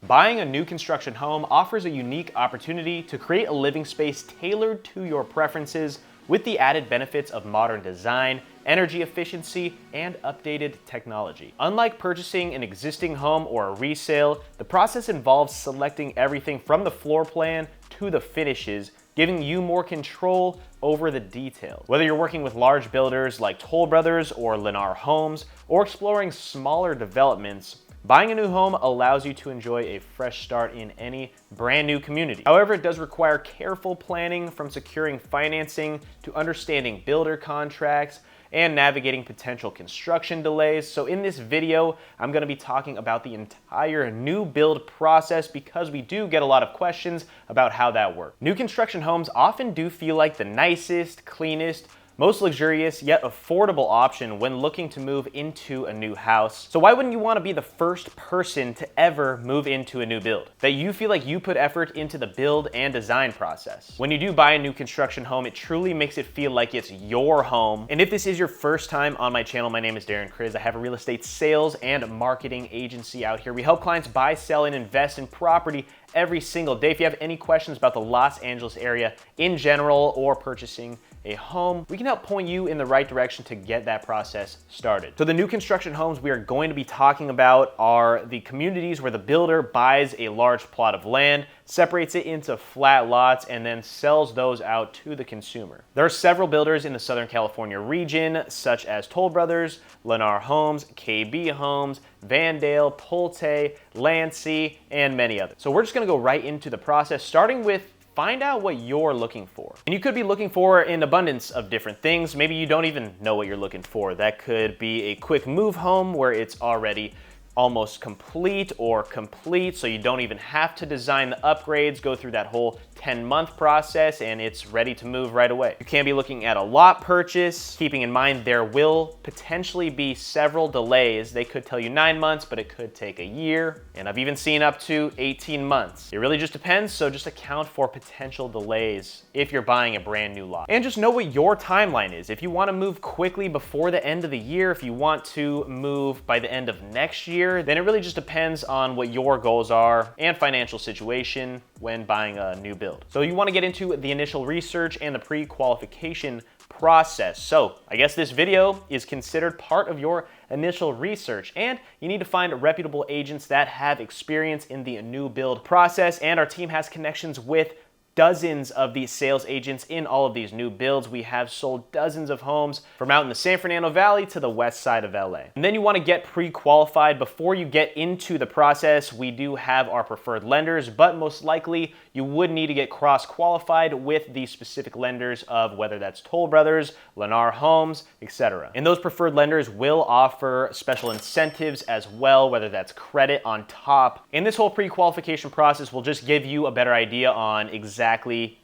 Buying a new construction home offers a unique opportunity to create a living space tailored to your preferences with the added benefits of modern design, energy efficiency, and updated technology. Unlike purchasing an existing home or a resale, the process involves selecting everything from the floor plan to the finishes, giving you more control over the details. Whether you're working with large builders like Toll Brothers or Lennar Homes, or exploring smaller developments, buying a new home allows you to enjoy a fresh start in any brand new community. However, it does require careful planning, from securing financing to understanding builder contracts and navigating potential construction delays. So in this video, I'm gonna be talking about the entire new build process, because we do get a lot of questions about how that works. New construction homes often do feel like the nicest, cleanest, most luxurious yet affordable option when looking to move into a new house. So why wouldn't you want to be the first person to ever move into a new build? That you feel like you put effort into the build and design process. When you do buy a new construction home, it truly makes it feel like it's your home. And if this is your first time on my channel, my name is Darren Kriz. I have a real estate sales and marketing agency out here. We help clients buy, sell, and invest in property every single day. If you have any questions about the Los Angeles area in general or purchasing a home, we can help point you in the right direction to get that process started. So the new construction homes we are going to be talking about are the communities where the builder buys a large plot of land, separates it into flat lots, and then sells those out to the consumer. There are several builders in the Southern California region, such as Toll Brothers, Lennar Homes, KB Homes, Vandale, Pulte, Lancy, and many others. So we're just gonna go right into the process, starting with find out what you're looking for. And you could be looking for an abundance of different things. Maybe you don't even know what you're looking for. That could be a quick move home where it's already almost complete or complete, so you don't even have to design the upgrades, go through that whole 10-month process, and it's ready to move right away. You can be looking at a lot purchase, keeping in mind there will potentially be several delays. They could tell you 9 months, but it could take a year, and I've even seen up to 18 months. It really just depends, so just account for potential delays if you're buying a brand new lot. And just know what your timeline is. If you want to move quickly before the end of the year, if you want to move by the end of next year, then it really just depends on what your goals are and financial situation when buying a new build. So you want to get into the initial research and the pre-qualification process. So I guess this video is considered part of your initial research, and you need to find reputable agents that have experience in the new build process, and our team has connections with dozens of these sales agents in all of these new builds. We have sold dozens of homes from out in the San Fernando Valley to the west side of LA. And then you want to get pre-qualified. Before you get into the process, we do have our preferred lenders, but most likely you would need to get cross-qualified with the specific lenders of whether that's Toll Brothers, Lennar Homes, etc. And those preferred lenders will offer special incentives as well, whether that's credit on top. And this whole pre-qualification process will just give you a better idea on exactly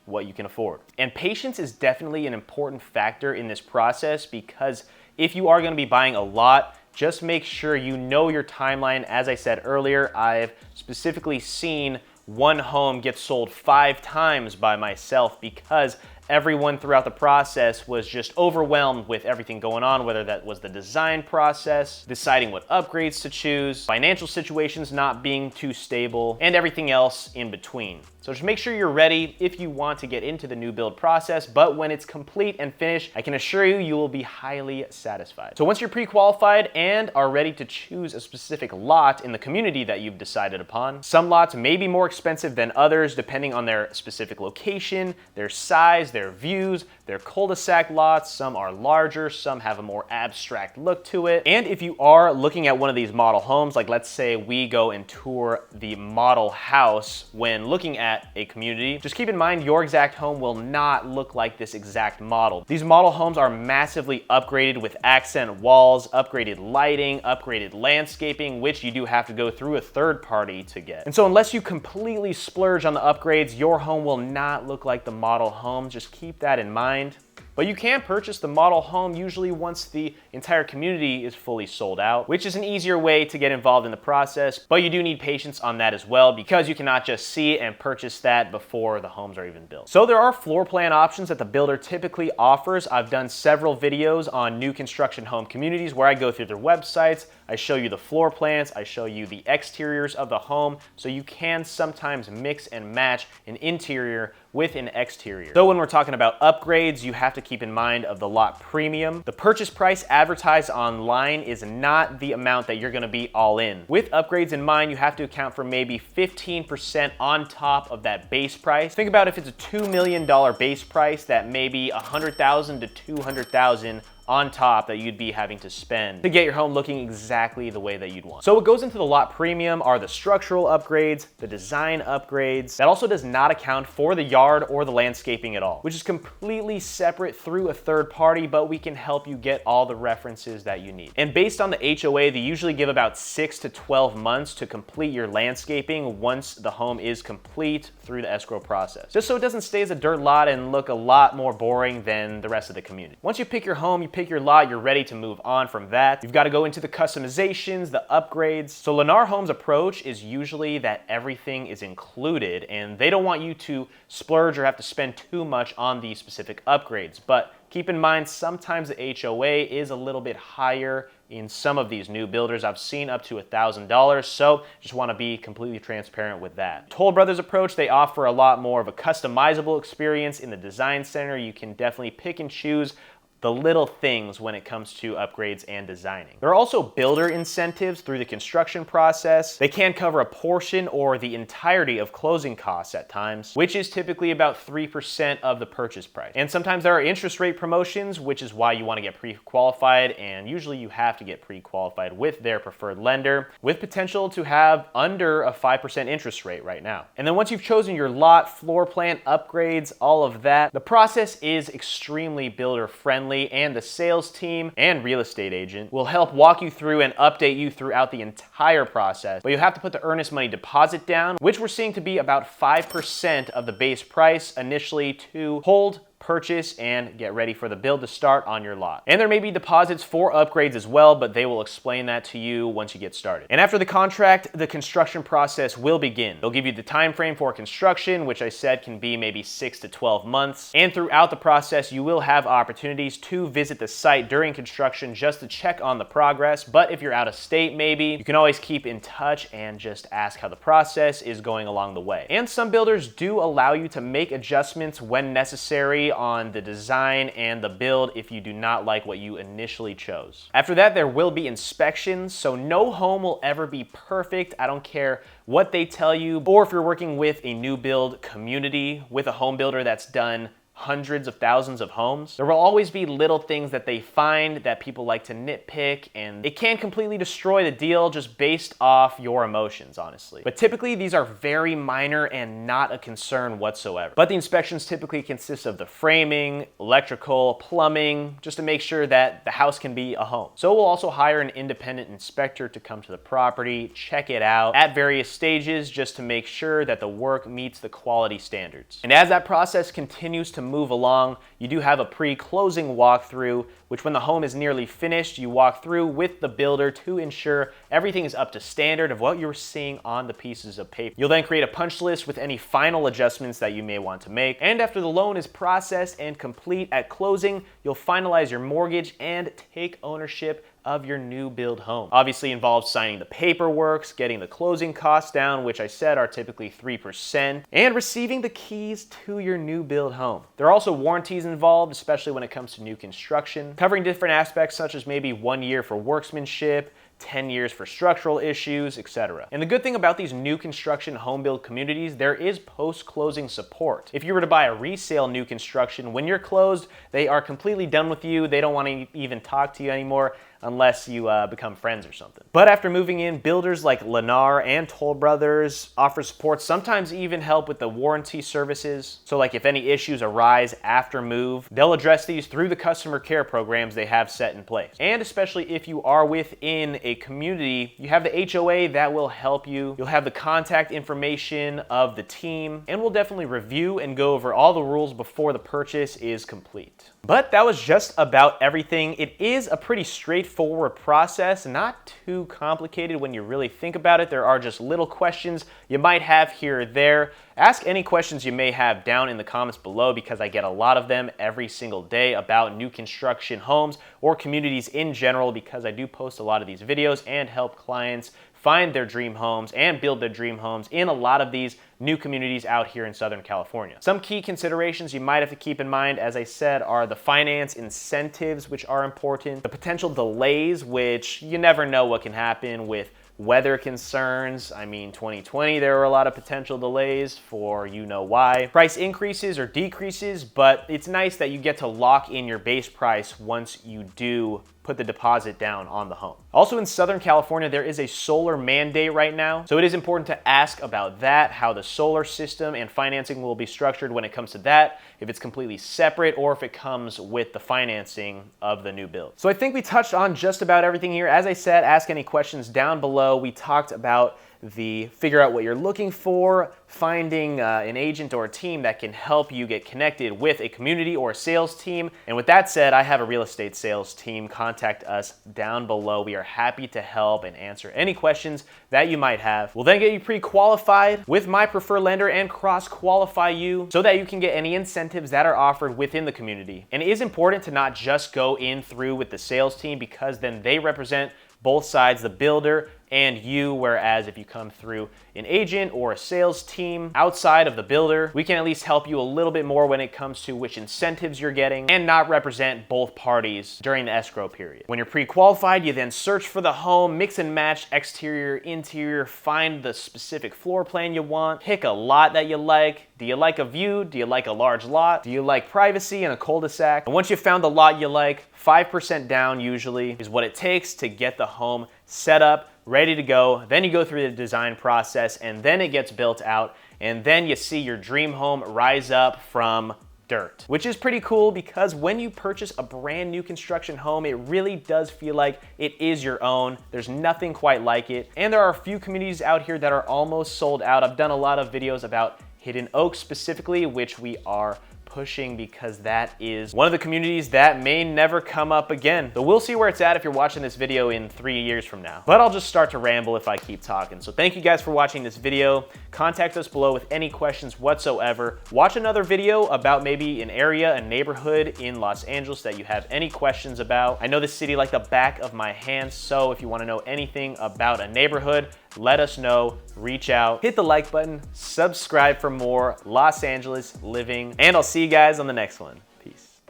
what you can afford. And patience is definitely an important factor in this process, because if you are going to be buying a lot, just make sure you know your timeline. As I said earlier, I've specifically seen one home get sold 5 times by myself because everyone throughout the process was just overwhelmed with everything going on, whether that was the design process, deciding what upgrades to choose, financial situations not being too stable, and everything else in between. So just make sure you're ready if you want to get into the new build process, but when it's complete and finished, I can assure you, you will be highly satisfied. So once you're pre-qualified and are ready to choose a specific lot in the community that you've decided upon, some lots may be more expensive than others depending on their specific location, their size, their views, their cul-de-sac lots. Some are larger, some have a more abstract look to it. And if you are looking at one of these model homes, like let's say we go and tour the model house when looking at a community, just keep in mind your exact home will not look like this exact model. These model homes are massively upgraded with accent walls, upgraded lighting, upgraded landscaping, which you do have to go through a third party to get. And so unless you completely splurge on the upgrades, your home will not look like the model home. Just keep that in mind. But you can purchase the model home usually once the entire community is fully sold out, which is an easier way to get involved in the process, but you do need patience on that as well, because you cannot just see and purchase that before the homes are even built. So there are floor plan options that the builder typically offers. I've done several videos on new construction home communities where I go through their websites, I show you the floor plans, I show you the exteriors of the home, so you can sometimes mix and match an interior with an exterior. So when we're talking about upgrades, you have to keep in mind of the lot premium. The purchase price advertised online is not the amount that you're gonna be all in. With upgrades in mind, you have to account for maybe 15% on top of that base price. Think about if it's a $2 million base price, that maybe $100,000 to $200,000 on top that you'd be having to spend to get your home looking exactly the way that you'd want. So what goes into the lot premium are the structural upgrades, the design upgrades. That also does not account for the yard or the landscaping at all, which is completely separate through a third party, but we can help you get all the references that you need. And based on the HOA, they usually give about 6 to 12 months to complete your landscaping once the home is complete through the escrow process, just so it doesn't stay as a dirt lot and look a lot more boring than the rest of the community. Once you pick your home, you pick your lot, you're ready to move on from that. You've got to go into the customizations, the upgrades. So Lennar Homes' approach is usually that everything is included, and they don't want you to splurge or have to spend too much on these specific upgrades. But keep in mind, sometimes the HOA is a little bit higher in some of these new builders. I've seen up to $1,000, so just want to be completely transparent with that. Toll Brothers approach, they offer a lot more of a customizable experience in the design center. You can definitely pick and choose the little things when it comes to upgrades and designing. There are also builder incentives through the construction process. They can cover a portion or the entirety of closing costs at times, which is typically about 3% of the purchase price. And sometimes there are interest rate promotions, which is why you want to get pre-qualified, and usually you have to get pre-qualified with their preferred lender, with potential to have under a 5% interest rate right now. And then once you've chosen your lot, floor plan, upgrades, all of that, the process is extremely builder friendly, and the sales team and real estate agent will help walk you through and update you throughout the entire process. But you have to put the earnest money deposit down, which we're seeing to be about 5% of the base price initially to hold, purchase, and get ready for the build to start on your lot. And there may be deposits for upgrades as well, but they will explain that to you once you get started. And after the contract, the construction process will begin. They'll give you the time frame for construction, which I said can be maybe 6 to 12 months. And throughout the process, you will have opportunities to visit the site during construction just to check on the progress. But if you're out of state, maybe, you can always keep in touch and just ask how the process is going along the way. And some builders do allow you to make adjustments when necessary on the design and the build if you do not like what you initially chose. After that, there will be inspections, so no home will ever be perfect. I don't care what they tell you, or if you're working with a new build community with a home builder that's done hundreds of thousands of homes, there will always be little things that they find that people like to nitpick, and it can completely destroy the deal just based off your emotions, honestly. But typically these are very minor and not a concern whatsoever. But the inspections typically consist of the framing, electrical, plumbing, just to make sure that the house can be a home. So we'll also hire an independent inspector to come to the property, check it out at various stages just to make sure that the work meets the quality standards. And as that process continues to move along, you do have a pre-closing walkthrough, which when the home is nearly finished, you walk through with the builder to ensure everything is up to standard of what you're seeing on the pieces of paper. You'll then create a punch list with any final adjustments that you may want to make. And after the loan is processed and complete at closing, you'll finalize your mortgage and take ownership of your new build home. Obviously involves signing the paperwork, getting the closing costs down, which I said are typically 3%, and receiving the keys to your new build home. There are also warranties involved, especially when it comes to new construction, covering different aspects such as maybe 1 year for workmanship, 10 years for structural issues, etc. And the good thing about these new construction home build communities, there is post-closing support. If you were to buy a resale new construction, when you're closed, they are completely done with you. They don't want to even talk to you anymore unless you become friends or something. But after moving in, builders like Lennar and Toll Brothers offer support, sometimes even help with the warranty services. So like if any issues arise after move, they'll address these through the customer care programs they have set in place. And especially if you are within a community, you have the HOA that will help you. You'll have the contact information of the team, and we'll definitely review and go over all the rules before the purchase is complete. But that was just about everything. It is a pretty straightforward straightforward process, not too complicated when you really think about it. There are just little questions you might have here or there. Ask any questions you may have down in the comments below, because I get a lot of them every single day about new construction homes or communities in general, because I do post a lot of these videos and help clients find their dream homes and build their dream homes in a lot of these new communities out here in Southern California. Some key considerations you might have to keep in mind, as I said, are the finance incentives, which are important, the potential delays, which you never know what can happen with weather concerns. I mean, 2020, there were a lot of potential delays for you know why. Price increases or decreases, but it's nice that you get to lock in your base price once you do put the deposit down on the home. Also in Southern California, there is a solar mandate right now, so it is important to ask about that, how the solar system and financing will be structured when it comes to that, if it's completely separate or if it comes with the financing of the new build. So I think we touched on just about everything here. As I said, ask any questions down below. We talked about the figure out what you're looking for, finding an agent or a team that can help you get connected with a community or a sales team. And with that said, I have a real estate sales team. Contact us down below. We are happy to help and answer any questions that you might have. We'll then get you pre-qualified with my preferred lender and cross-qualify you so that you can get any incentives that are offered within the community. And it is important to not just go in through with the sales team, because then they represent both sides, the builder and you, whereas if you come through an agent or a sales team outside of the builder, we can at least help you a little bit more when it comes to which incentives you're getting and not represent both parties during the escrow period. When you're pre-qualified, you then search for the home, mix and match exterior, interior, find the specific floor plan you want, pick a lot that you like. Do you like a view? Do you like a large lot? Do you like privacy in a cul-de-sac? And once you've found the lot you like, 5% down usually is what it takes to get the home set up, ready to go. Then you go through the design process, and then it gets built out, and then you see your dream home rise up from dirt, which is pretty cool, because when you purchase a brand new construction home, it really does feel like it is your own. There's nothing quite like it. And there are a few communities out here that are almost sold out. I've done a lot of videos about Hidden Oaks specifically, which we are pushing because that is one of the communities that may never come up again. So we'll see where it's at if you're watching this video in 3 years from now. But I'll just start to ramble if I keep talking. So thank you guys for watching this video. Contact us below with any questions whatsoever. Watch another video about maybe an area, a neighborhood in Los Angeles that you have any questions about. I know this city like the back of my hand, so if you want to know anything about a neighborhood, let us know, reach out, hit the like button, subscribe for more Los Angeles living, and I'll see you guys on the next one.